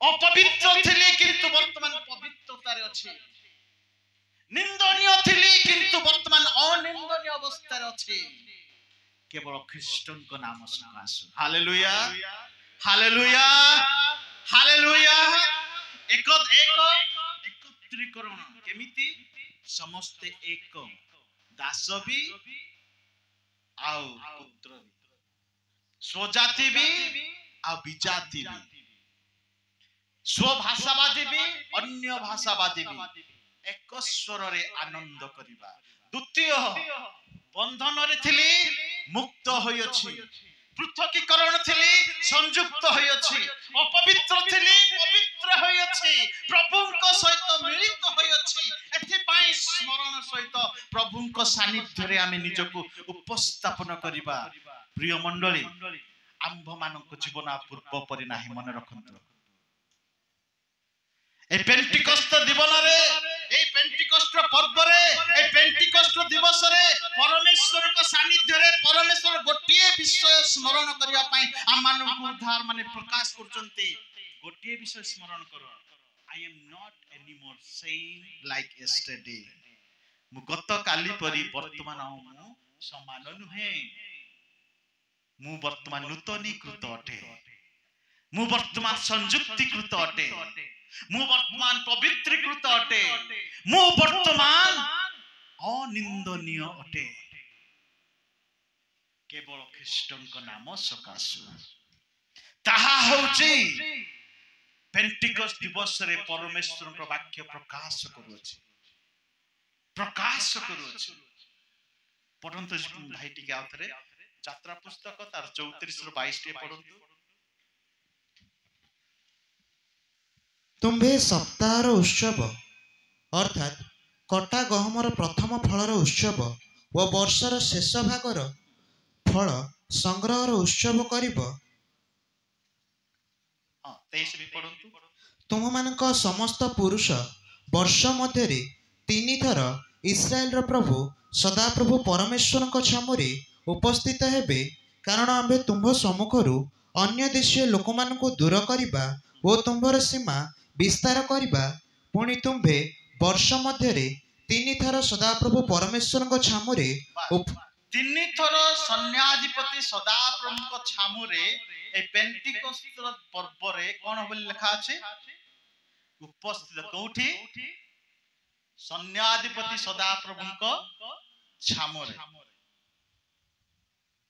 अपवित्र थिली किंतु वर्तमान पवित्रता रे अछि निंदनीय थिली किंतु वर्तमान अनिंदनीय अवस्था रे अछि केवल ख्रीष्टन को नाम सकासु हालेलुया हालेलुया हालेलुया एकत्रीकरण केमिति समस्त एक दास भी आउ पुत्र भी स्वजाति भी आ विजाति भी स्वभाषावादी भी अन्य भाषावादी भी एक स्वर रे आनंद करिबा द्वितीय बंधन रे थिली मुक्त होय अछि पृथकीकरण थिली संयुक्त होय अछि अपवित्र थिली पवित्र होय अछि प्रभुଙ୍କ सहित मिलित होय अछि एथि पई स्मरण सहित प्रभुଙ୍କ सानिध्य रे आमे निजको उपस्थापन करिबा प्रिय मंडली आंभ मानक जीवन पूर्व परि नाही मन रखंतु ए पेंटिकोस्ट दिवन रे ए पेंटिकोस्ट पर्व रे ए पेंटिकोस्ट दिवस रे परमेश्वर को सानिध्य रे परमेश्वर गोटिए विषय स्मरण करिया पई हम मानक उद्धार माने प्रकाश करचंती गोटिए विषय स्मरण करो I am not any more same like yesterday मु गत काली परि वर्तमान मु समान नुहे मु वर्तमान नूतनीकृत अटे मु वर्तमान संयुक्तिकृत अटे मु वर्तमान पवित्रीकृत अटे मु वर्तमान अनिंदनीय अटे केवल ख्रीष्टन को नाम सकाशु ताहा होची पेंटिकस्ट दिवस रे परमेश्वर को वाक्य प्रकाश करूछि पढ़ंतु भाई टिके आउथरे यात्रा पुस्तक तार 34 रो 22 टे पढ़ंतु।
तुम्भे सप्ताहर उत्सव अर्थात कटा गहमर प्रथम फलर उत्सव व वर्षर शेष भागर फल संग्रहर उत्सव करिब। तुम मानक समस्त पुरुष वर्ष मध्य 3 थर इस्राएल प्रभु सदाप्रभु परमेश्वर छामुरे उपस्थित हेबे, कारण आम्भे तुम्भ सम्मुखरु अन्य देशीय लोक मानक दूर करिबा ओ तुम्भर सीमा विस्तार करिबा। पुणी तुम्भे वर्ष मध्य 3 थर सदाप्रभु परमेश्वर छामुरे
3 थर सन्याधिपति सदाप्रभु छामुरे ए पेंटिकोस्ट पर्व रे कोन बोली लिखा अछि उपस्थित कोठी सन्याधिपति सदाप्रभु छामुरे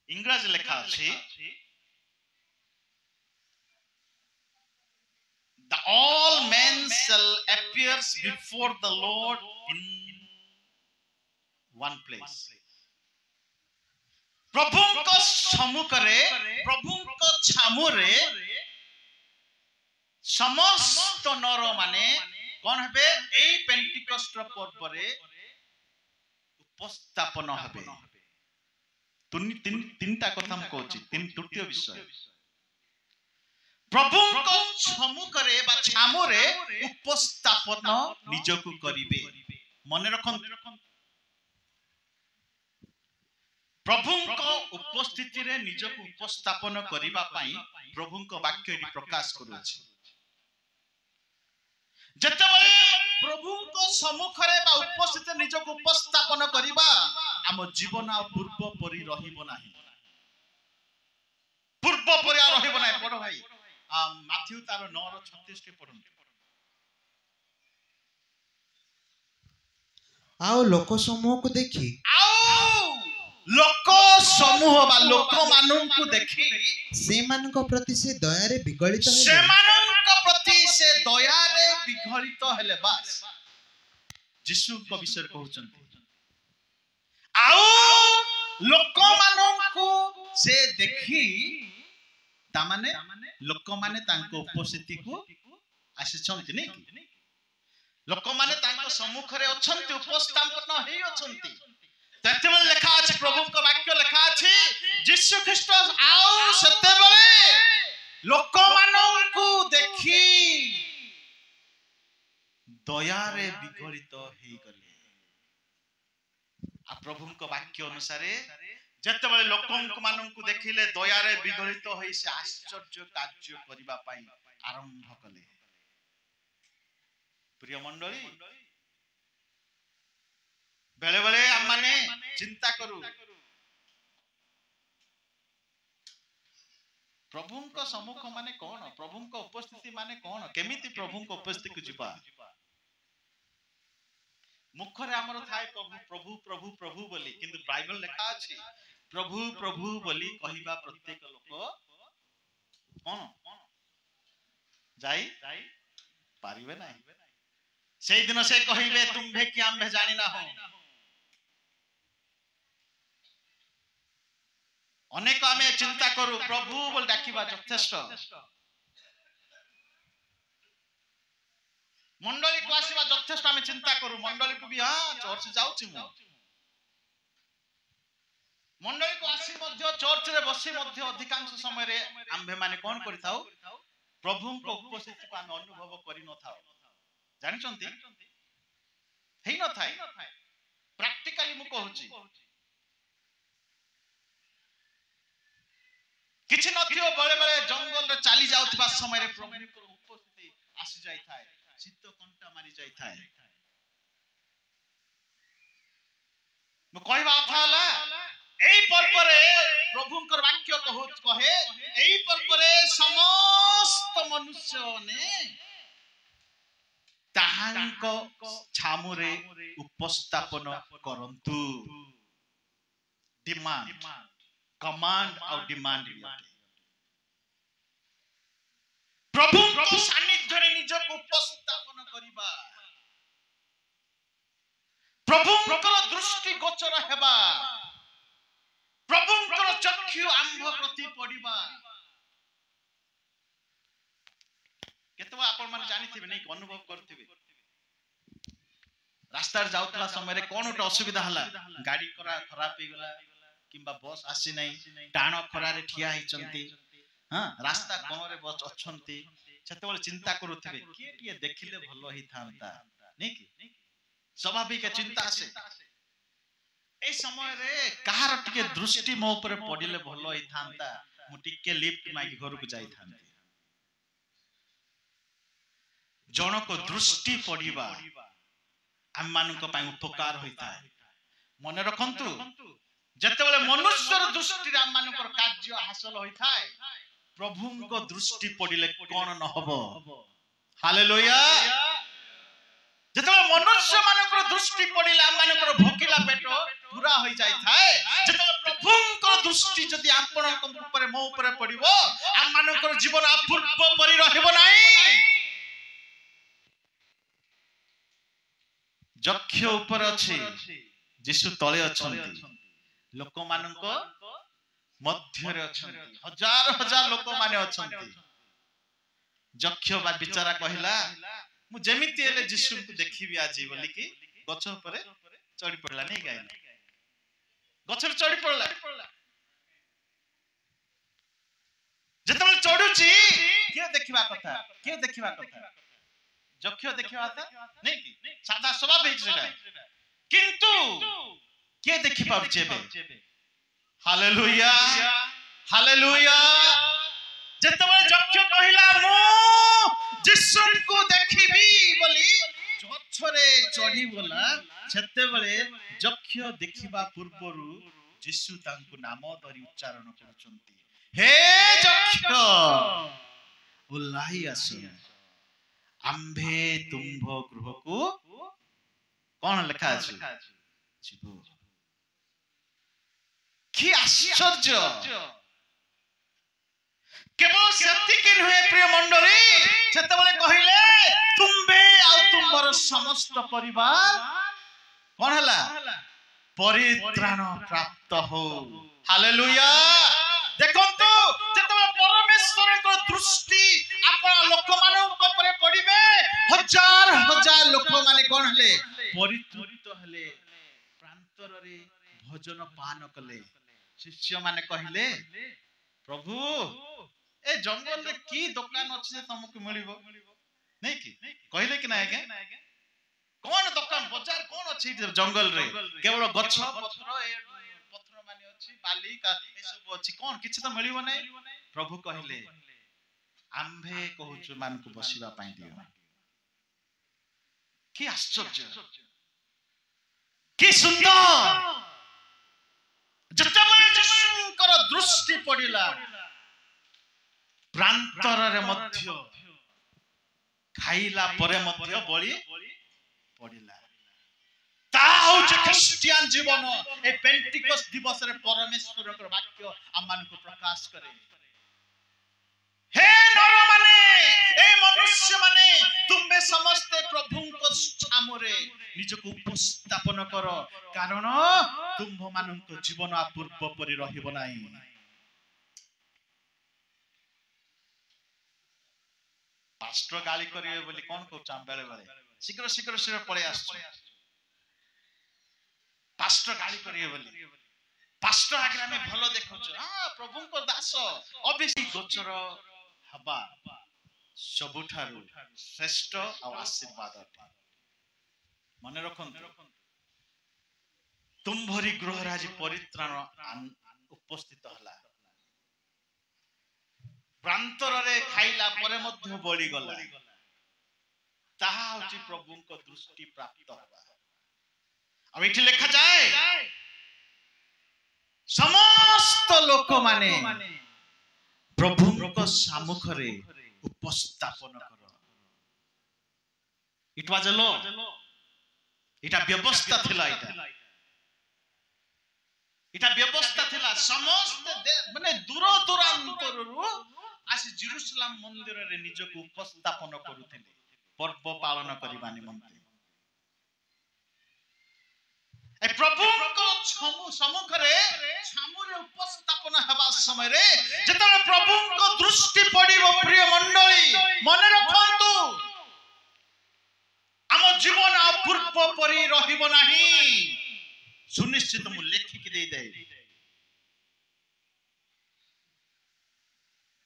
इंग्रजी लिखा अछि all men shall appears before the Lord in one place। प्रभु को सम्मुखरे प्रभु को छामुरे समस्त नर माने कोन हेबे एई पेंटिकोस्ट पर्व रे उपस्थापन हेबे। तीनटा कथा हम कहूची तृतीय विषय प्रभु को सम्मुखरे बा छामुरे उपस्थापन निजकु करिवे। मन रखन प्रभु को उपस्थिति रे निजकु उपस्थापन करिबा पई प्रभु को वाक्य प्रकाश करूछि। जतबले प्रभु को सम्मुखरे बा उपस्थित निजकु उपस्थापन करिबा हम जीवन पूर्व परि रहिबो नाही, पूर्व परि रहिबो नाही। पढो भाई माथ्यू तार 9:36 के पढो।
आओ लोक समूह को देखी
लोक समूह बा लोक माननकु देखि
सेमानक प्रति से दया रे विगलित हेले,
सेमानक प्रति से दया रे विगलित हेले। बस यीशु को विषय कहउछन आओ लोक माननकु से देखि ता माने लोक माने तांको उपस्थिति को आसीछन्ति नै कि लोक माने तांको सम्मुख रे अछन्ति उपस्थापन हेइ अछन्ति। तत्बले लिखा अछि प्रभु को वाक्य लिखा अछि यीशु ख्रीष्ट आओ सतेबले लोक माननकु देखि दया रे विगलित हेइ गले। आ प्रभु को वाक्य अनुसार जतबले लोक माननकु देखिले दया रे विगलित होई से आश्चर्य कार्य करिबा पई आरंभ कले। प्रिय मंडली बेले बेले हम माने चिंता करू प्रभु को सम्मुख माने कोन, प्रभु को उपस्थिति माने कोन, केमिति प्रभु को उपस्थिति को जिबा। मुखरे हमर थाए प्रभु प्रभु प्रभु प्रभु बोली, किंतु बाइबल लिखा अछि प्रभु प्रभु बोली कहिबा प्रत्येक लोक कोन जाई पारिबे नाही। सेई दिन से कहिबे तुम्भे कि आम्भे जानि ना हो। अनेक आमे चिंता करू प्रभु बोल डाकिबा यथेष्ट। मंडली को आसीबा यथेष्ट आमे चिंता करू। मंडली को भी हां चर्च जाउची मु, मंडली को आसी मध्य चर्च रे बसी मध्य अधिकांश समय रे आम्भे माने कोन करिताउ प्रभु को उपस्थिति को आमे अनुभव करि न थाउ। जानि चंती हेइ न थाए प्रैक्टिकली मु कहूची किछि नथियो बळे बळे जंगल रे चाली जाउतबा समय रे प्रभु को उपस्थिति आसी जाई थाए, चित्त कंटा मारी जाई थाए। मु कहबा थाला एई पर्व रे प्रभु को वाक्य कहे एई पर्व रे समस्त मनुष्य ने ताहांको छामुरे उपस्थापन करंतु। डिमांड कमांड और डिमांड प्रभु को सानिध्य ମଧ୍ୟରେ ନିଜକୁ ଉପସ୍ଥାପନ କରିବା, ପ୍ରଭୁଙ୍କର ଦୃଷ୍ଟି ଗୋଚର ହେବା, ପ୍ରଭୁଙ୍କର ଚକ୍ଷୁ ଆମ୍ଭ ପ୍ରତି ପଡ଼ିବା। କେତେବେଳେ ଆପଣ ମାନେ ଜାଣିଥିବେ ନାଇଁ, ଅନୁଭବ କରୁଥିବେ, ରାସ୍ତାରେ ଯାଉଥିଲା ସମୟରେ କଣ ଗୋଟେ ଅସୁବିଧା ହେଲା, ଗାଡି ଖରାପ ହେଇଗଲା କିମ୍ବା ବସ୍ ଆସି ନାହିଁ, ଟାଣ ଖରାରେ ଠିଆ ହେଇଛନ୍ତି, ରାସ୍ତା କୋଣରେ ବସ୍ ଅଛନ୍ତି, ସେତେବେଳେ ଚିନ୍ତା କରୁଥିବେ କିଏ ଟିକେ ଦେଖିଲେ ଭଲ ହେଇଥାନ୍ତା, ନାଇଁ କି? ସ୍ୱାଭାବିକ ଚିନ୍ତା ଆସେ। এই ସମୟରେ କାହାର ଟିକେ ଦୃଷ୍ଟି ମୋ ଉପରେ ପଡ଼ିଲେ ଭଲ ହେଇଥାନ୍ତା, ମୁଁ ଟିକେ ଲିଫ୍ଟ ମାଗି ଘରକୁ ଯାଇଥାନ୍ତି। ଜଣକ ଦୃଷ୍ଟି ପଡ଼ିବା ଆମମାନଙ୍କ ପାଇଁ ଉପକାର ହୋଇଥାଏ। ମନେ ରଖନ୍ତୁ, ଯେତେବେଳେ ମନୁଷ୍ୟର ଦୃଷ୍ଟିରେ ଆମମାନଙ୍କର କାର୍ଯ୍ୟ ହାସଲ ହୋଇଥାଏ, ପ୍ରଭୁଙ୍କ ଦୃଷ୍ଟି ପଡ଼ିଲେ କଣ ନ ହବ? ହାଲେଲୁୟା। ଯେତେବେଳେ ମନୁଷ୍ୟ ମାନଙ୍କର ଦୃଷ୍ଟି ପଡ଼ିଲେ ଆମମାନଙ୍କର ଭୋକିଲା ପେଟ ପୁରା ହୋଇ ଯାଇଥାଏ, ଯେତେବେଳେ ପ୍ରଭୁଙ୍କର ଦୃଷ୍ଟି ଯଦି ଆପଣଙ୍କ ଉପରେ ମୋ ଉପରେ ପଡ଼ିବ, ଆମମାନଙ୍କର ଜୀବନ ଅପୂର୍ବ ପରି ରହିବ ନାହିଁ। ଯକ୍ଷ ଉପରେ ଅଛି, ଯୀଶୁ ତଳେ ଅଛନ୍ତି, ଲୋକମାନଙ୍କ ମଧ୍ୟରେ ଅଛନ୍ତି, ହଜାର ହଜାର ଲୋକମାନେ ଅଛନ୍ତି। ଯକ୍ଷ ବା ବିଚାରା କହିଲା, ମୁଁ ଯେମିତି ହେଲେ ଯୀଶୁଙ୍କୁ ଦେଖିବି ଆଜି ବୋଲିକି ଗଛ ଉପରେ ଚଢି ପଡିଲା। ନାଇଁ ଗାଈ ଗଛରେ ଚଢି ପଡିଲା। ଯେତେବେଳେ ଚଢୁଛି, କିଏ ଦେଖିବା କଥା? କିଏ ଦେଖିବା କଥା? ଯକ୍ଷ ଦେଖିବା କଥା ନାଇଁ କି? ସାଧା ସ୍ୱଭାବ ହେଇଛି ସେଟା, କିନ୍ତୁ କିଏ ଦେଖି ପାରୁଛି ଏବେ? Hallelujah, hallelujah. ଯେତେବେଳେ ଯକ୍ଷ କହିଲା ମୁଁ ଯୀଶୁଙ୍କୁ ଦେଖିବି ବୋଲି ଗଛରେ ଚଢିଗଲା, ସେତେବେଳେ ଯକ୍ଷ ଦେଖିବା ପୂର୍ବରୁ ଯୀଶୁ ତାଙ୍କୁ ନାମ ଧରି ଉଚ୍ଚାରଣ କରୁଛନ୍ତି, ହେ ଯକ୍ଷ ଓହ୍ଲାଇ ଆସ, ଆମ୍ଭେ ତୁମ୍ଭ ଗୃହକୁ କଣ ଲେଖା ଅଛି? ଯିବୁ। କି ଆଶ୍ଚର୍ଯ୍ୟ! କେବଳ ସେତିକି ନୁହେଁ ପ୍ରିୟ ମଣ୍ଡଳୀ, ସେତେବେଳେ କହିଲେ ତୁମ୍ଭେ ଆଉ ତୁମ୍ଭର ସମସ୍ତ ପରିବାର କଣ ହେଲା? ପରିତ୍ରାଣ ପ୍ରାପ୍ତ ହଉ। ହାଲେଲୁୟା। ଦେଖନ୍ତୁ, ଯେତେବେଳେ ପରମେଶ୍ୱରଙ୍କ ଦୃଷ୍ଟି ଆପଣ ଲୋକମାନଙ୍କ ଉପରେ ପଡ଼ିବେ, ହଜାର ହଜାର ଲୋକମାନେ କଣ ହେଲେ? ପରିତୃପ୍ତ ହେଲେ, ପ୍ରାନ୍ତରରେ ଭୋଜନ ପାନ କଲେ। ଶିଷ୍ୟମାନେ କହିଲେ, ପ୍ରଭୁ ଏ ଜଙ୍ଗଲରେ କି ଦୋକାନ ଅଛି ଯେ ତମକୁ ମିଳିବ? ନାଇଁ କି? କହିଲେ କି ନାଇଁ ଆଜ୍ଞା? କଣ ଦୋକାନ ବଜାର କଣ ଅଛି ଜଙ୍ଗଲରେ? କେବଳ ଗଛ ପତ୍ର ମାନେ ଅଛି, ବାଲି ଏସବୁ ଅଛି, କଣ କିଛି ତ ମିଳିବ ନାହିଁ। ପ୍ରଭୁ କହିଲେ, ଆମ୍ଭେ କହୁଛୁ ମାନଙ୍କୁ ବସିବା ପାଇଁ ଦିଅ। କି ଆଶ୍ଚର୍ଯ୍ୟ, କି ସୁନ୍ଦର! ଯେତେବେଳେ ଯୀଶୁଙ୍କର ଦୃଷ୍ଟି ପଡ଼ିଲା, ପ୍ରାନ୍ତରରେ ମଧ୍ୟ ଖାଇଲା ପରେ ମଧ୍ୟ ବଳି ପଡ଼ିଲା। ତାହା ହେଉଛି ଖ୍ରୀଷ୍ଟିଆନ ଜୀବନ। ଏ ପେଣ୍ଟିକୋଷ୍ଟ ଦିବସରେ ପରମେଶ୍ୱରଙ୍କର ବାକ୍ୟ ଆମମାନଙ୍କୁ ପ୍ରକାଶ କରେ। ହେ ନରମାନେ, ଏ ମନୁଷ୍ୟମାନେ, ତୁମେ ସମସ୍ତେ ପ୍ରଭୁଙ୍କ ସାମରେ ନିଜକୁ ଉପସ୍ଥାପନ କର, କାରଣ ତୁମ୍ଭମାନଙ୍କ ଜୀବନ ପୂର୍ବ ପରି ରହିବ ନାହିଁ। ପାଷ୍ଟର ଗାଳି କରିବେ ବୋଲି କଣ କହୁଛୁ? ବେଳେ ବେଳେ ଶୀଘ୍ର ଶୀଘ୍ର ଶୀଘ୍ର ପଳେଇ ଆସୁଛୁ। ପାଷ୍ଟର ଗାଳି କରିବେ ବୋଲି, ପାଷ୍ଟର ଆଗରେ ଆମେ ଭଲ ଦେଖୁଛୁ, ପ୍ରଭୁଙ୍କ ଦାସ, ଅବଶ୍ୟ ଗୋଚର ହେବା ସବୁଠାରୁ ଶ୍ରେଷ୍ଠ ଆଉ ଆଶୀର୍ବାଦ। ମନେ ରଖନ୍ତୁ, ତୁମ୍ଭରି ଗୃହରେ ଆଜି ପରିତ୍ରାଣ ଉପସ୍ଥିତ ହେଲା। ପ୍ରାନ୍ତରରେ ଖାଇଲା ପରେ ମଧ୍ୟ ବଳିଗଲା। ତାହା ହେଉଛି ପ୍ରଭୁଙ୍କ ଦୃଷ୍ଟି ପ୍ରାପ୍ତ ହେବା। ଆଉ ଏଠି ଲେଖାଯାଏ, ସମସ୍ତ ଲୋକମାନେ ପ୍ରଭୁଙ୍କ ସମ୍ମୁଖରେ ଉପସ୍ଥାପନ କର। ଇଟ ୱାଜ ଲ, ଏଟା ବ୍ୟବସ୍ଥା ଥିଲା। ଏଟା ବ୍ୟବସ୍ଥା ଥିଲା। ସମସ୍ତେ ମାନେ ଦୂର ଦୂରାନ୍ତରରୁ आसी जेरुसलाम मंदिर रे निजको उपस्थापन करुथिले पर्व पालन करिबा निमंते ए प्रभु को सम्मुख रे सामुरे उपस्थापन हेबा समय रे जेतले प्रभु को दृष्टि पड़िबो प्रिय मंडली मन रखंतु आम जीवन पूर्व परि रहिबो नाही सुनिश्चित मु लेखिक दे दे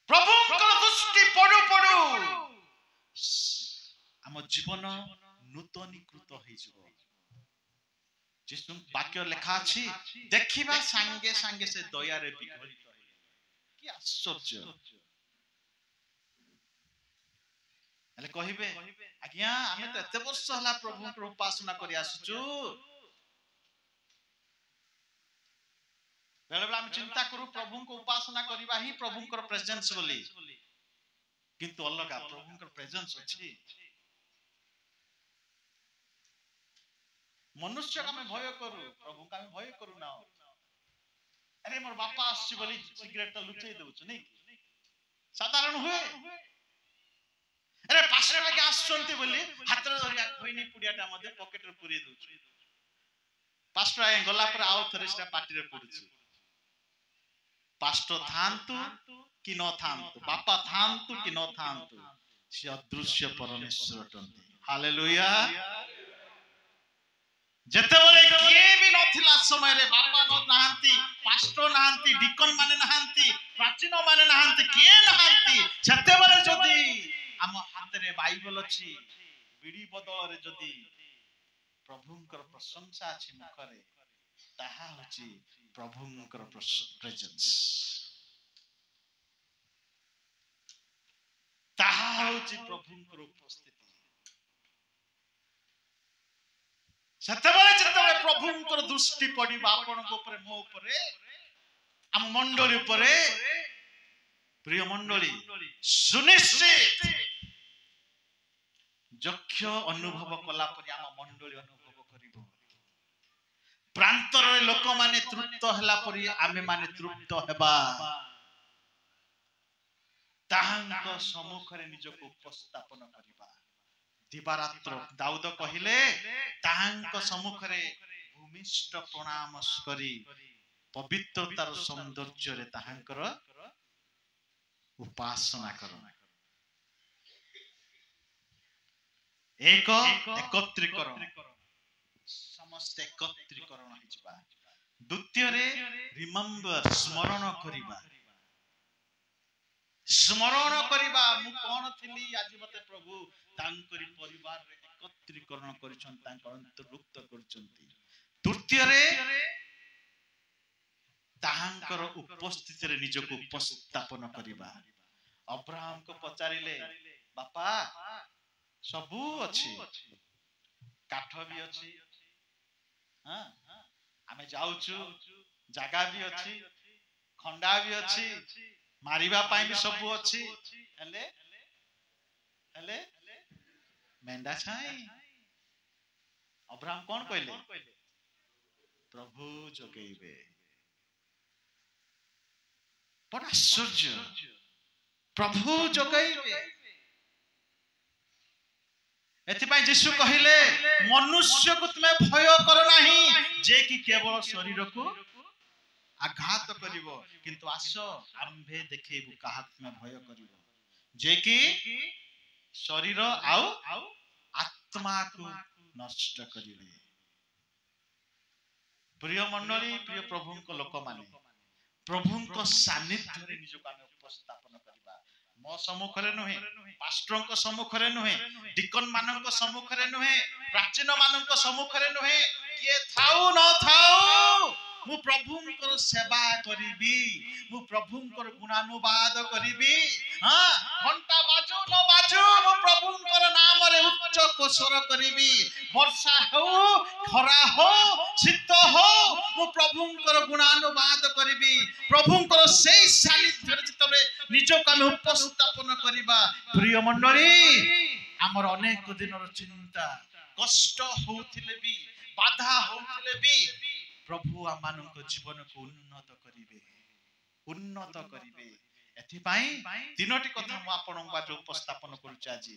प्रभु को दृष्टि पड़ु पड़ु आम जीवन नूतनीकृत होई जबो जिसु वाक्य लिखा अछि देखिबा संगे संगे से दया रे विकलित होई कि आश्चर्य अले कहिबे आज्ञा हमें तो एते वर्ष हला प्रभु को उपासना करि आसुचु बेले बेले हम चिंता करू प्रभु को उपासना करिबा ही प्रभु को प्रेजेंस बोली किंतु अलगा प्रभु को प्रेजेंस अछि मनुष्य का मैं भय करू प्रभु का मैं भय करू ना अरे मोर बापा आसी बोली सिगरेट लुचै दउछ नै साधारण हुए अरे पास्टर लगे आसचंती बोली हाथ रे धरिया खोइनी पुडियाटा मध्ये पॉकेट रे पुरी दउछ पास्टर आए गला पर आउ थरे सेटा पार्टी रे पडुछ पास्टर थांतु कि न थांतु बापा थांतु कि न थांतु से अदृश्य परमेश्वर अटंती हालेलुया जेतेबेले किए भी नथिला समय रे बापा न नाहंती पास्टर नाहंती डिकन माने नाहंती प्राचीन माने नाहंती किए नाहंती सेतेबेले जदी आम हाथ रे बाइबल अछि बिडी बदल रे जदी प्रभुंकर प्रशंसा अछि मुख रे ताहा होछि प्रभुंकर प्रेजेंस ताहा होछि प्रभुंकर उपस्थिति सेतेबेले प्रभुंकर दृष्टि पड़िबा आपनक ऊपर मो ऊपर हम मंडली ऊपर प्रिय मंडली सुनिश्चित यक्ष अनुभव कला परि हम मंडली अनुभव करिबो प्रांतर लोक माने तृप्त हला परि आमे माने तृप्त हेबा ताहांक सम्मुख रे निजको उपस्थापन करिबा दिवारात्र दाऊद कहिले ताहांक सम्मुख रे भूमिष्ठ प्रणाम करी पवित्रतार सौंदर्य रे ताहांकर उपासना करो एक एकत्रीकरण समस्त एकत्रीकरण हो जिबा द्वितीय रे रिमेंबर स्मरण करिबा मु कोन थिली आज मते प्रभु तांकरी परिवार रे एकत्रीकरण करिछन तांक अंतर्भुक्त करिछंती तृतीय रे ताहांकर उपस्थिति रे निजको उपस्थापन करिबा अब्राहम को पचारिले बापा सबु अछि काठ भी अछि हां हमें जाउछु जगह भी अछि खंडा भी अछि मारिबा पाई भी सबु अछि हेले मेंढा छाई अब्राहम कोन कहले प्रभु जोगेबे बड़ा आश्चर्य प्रभु जोगेबे एथिपाई यीशु कहिले मनुष्य को तुमे भय करो नाही जे कि केवल शरीर को आघात करिवो किंतु आसो आंभे देखेबु काहा तुमे भय करिवो जे कि शरीर आउ आत्मा को नष्ट करिवे प्रिय मंडली प्रिय प्रभु को लोक माने प्रभु को सानिध्य रे निज को उपस्थापन करिबा मो सम्मुख रे नहे पास्टर को सम्मुख रे नहे डिकन मानन को सम्मुख रे नहे प्राचीन मानन को सम्मुख रे नहे के थाउ न थाउ मु प्रभु को सेवा करिबी मु प्रभु को गुणानुवाद करिबी हां घंटा बाजो न बाजो मु प्रभु को नाम रे उच्च कोशर करिबी वर्षा हो खरा हो शीत हो मु प्रभु को गुणानुवाद करिबी प्रभु को सेई सानिध्य जतबे निजो को उपस्थापन करिबा प्रिय मंडली हमर अनेक दिनर चिंता कष्ट होउथिले भी बाधा होउथिले भी प्रभु आमानक जीवन को उन्नत करिवे एथिपाई तीनोटी कथा मु आपनक बारे उपस्थापन करूची आज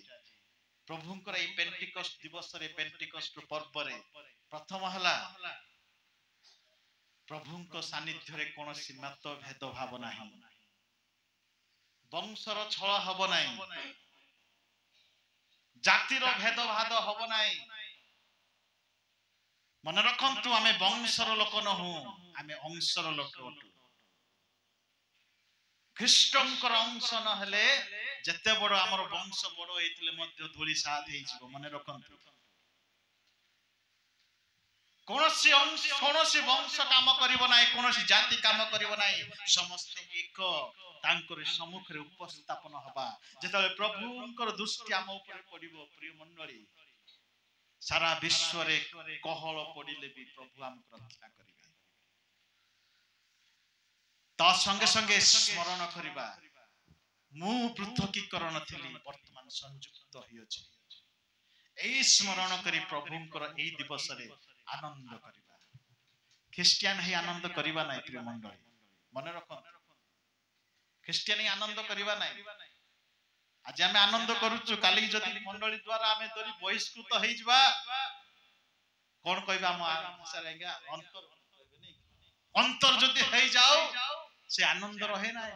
प्रभुंकर ए पेंटिकस्ट दिवस रे पेंटिकस्ट पर्व रे प्रथम हला प्रभुंक सानिध्य रे कोनोसी मत भेद भाव नाही वंशर छळ हब नाही जातिर भेद भाद हब नाही मन रखंतु आमे वंशर लोक नहु आमे अंशर लोक अटु ख्रीष्टंकर अंश न हेले जते बड़ हमर वंश बड़ हेतिले मध्य धूली साथ हे जिवो मन रखंतु कोनोसी वंश काम करिवो नाही कोनोसी जाति काम करिवो नाही समस्त एक तांकर सम्मुख रे उपस्थापन हबा जेतले प्रभुंकर दृष्टि हम ऊपर पड़िबो प्रिय मंडली सारा विश्व रे कहल पड़िले भी प्रभु हमक रक्षा करिवे ता संगे संगे स्मरण करिबा मु पृथकीकरण थिली वर्तमान संयुक्त होइछि एई स्मरण करी प्रभुंकर एई दिवस रे आनंद करिबा ख्रिस्टियन ही आनंद करिबा नाही प्रिय मंडली मन रखन ख्रिस्टियन ही आनंद करिबा नाही आज हमें आनंद करूछु काली जति मंडली द्वारा हमें तोरी बहिष्कृत होई जबा कोन कहबा हम भाषा रेगा अंतर जति होई जाओ से आनंद रहे ना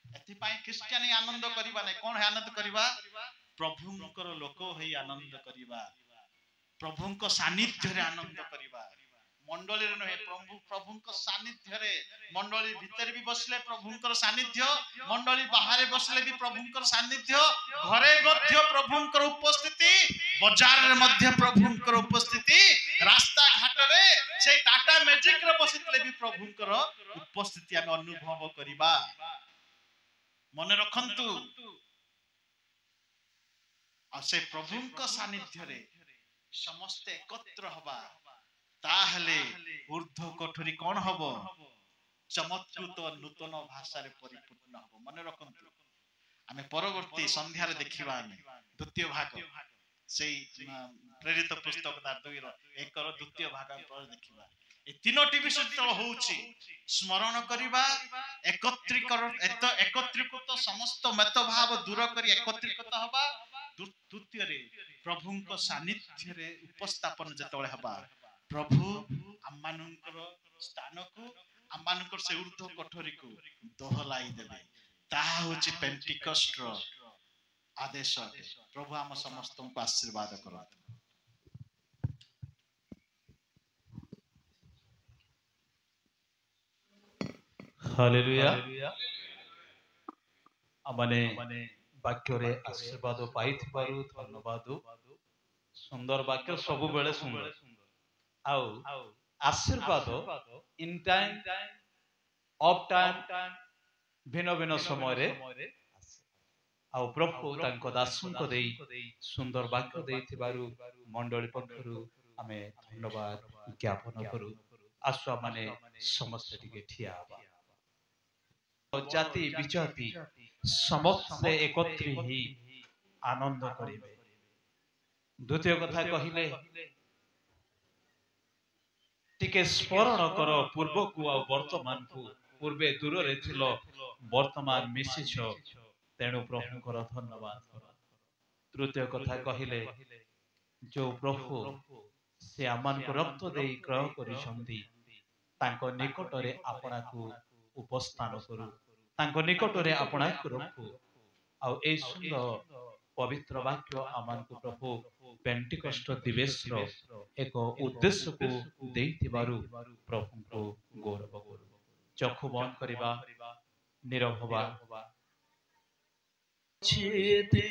एति पाई ख्रिस्टियन ही आनंद करिबा नाही कोन है आनंद करिबा प्रभुंकर लोक होई आनंद करिबा प्रभुंक सानिध्य रे आनंद करिबा मंडली रे नहे प्रभुंक सानिध्य रे मंडली भीतर भी बसले प्रभुंकर सानिध्य मंडली बाहर बसले भी प्रभुंकर सानिध्य घरे मध्य प्रभुंकर उपस्थिति बाजार रे मध्य प्रभुंकर उपस्थिति रास्ता घाट रे से टाटा मैजिक रे बसितले भी प्रभुंकर उपस्थिति हम अनुभव करिबा मन रखंतु आ से प्रभुंक सानिध्य रे समस्त एकत्र हबा ताहले ऊर्ध्व कोठरी कोन हबो चमत्कृत नूतन भाषा रे परिपूर्ण हबो मन रखंतु आमे परवर्ती संध्या रे देखिबा आमे द्वितीय भाग सेई प्रेरित पुस्तक 2 रो 1 रो द्वितीय भाग पर देखिबा ए तीनोटी विषय तो होउची स्मरण करिबा एकत्रीकृत समस्त मतभाव दूर करी एकत्रीकृत हबा द्वितीय रे प्रभुंक सानिध्य रे उपस्थापन जतले हबा प्रभु आमानकर स्थान को आमानकर से ऊर्ध्व कोठरी को दोहलाई देबे ताहा होची पेंटिकस्ट रो आदेश प्रभु हम समस्त को आशीर्वाद करो
हालेलुया आमने वाक्य रे आशीर्वाद पाइथिबारु धन्यवाद सुंदर वाक्य सब बेले सुंदर आउ आशीर्वाद इन टाइम ऑफ टाइम भिन्न भिन्न समय रे आउ प्रभु तांको दासुन को देई सुंदर वाक्य देथिबारु मंडली पक्षरु हमें धन्यवाद ज्ञापन करू आसुआ माने समस्त टिके ठिया बा जाति विजाति समस्त एकत्री ही आनंद करिवे द्वितीय कथा कहिले टिके स्मरण कर पूर्व को आ वर्तमान को पूर्वे दूर रे थिलो वर्तमान मिसिछ तेणु प्रभु कर धन्यवाद कर तृतीय कथा कहिले जो प्रभु से आमान को रक्त देई क्रय करिसंती तांको निकट रे आपना को उपस्थान करू तांको निकट रे आपना को रखू आ ए सुंदर पवित्र वाक्य आमान को प्रभु पेंटिकस्ट दिवस रो एक उद्देश्य को देइतिबारु प्रभु को गौरव करू चक्षु बंद करिबा नीरव होबा छेते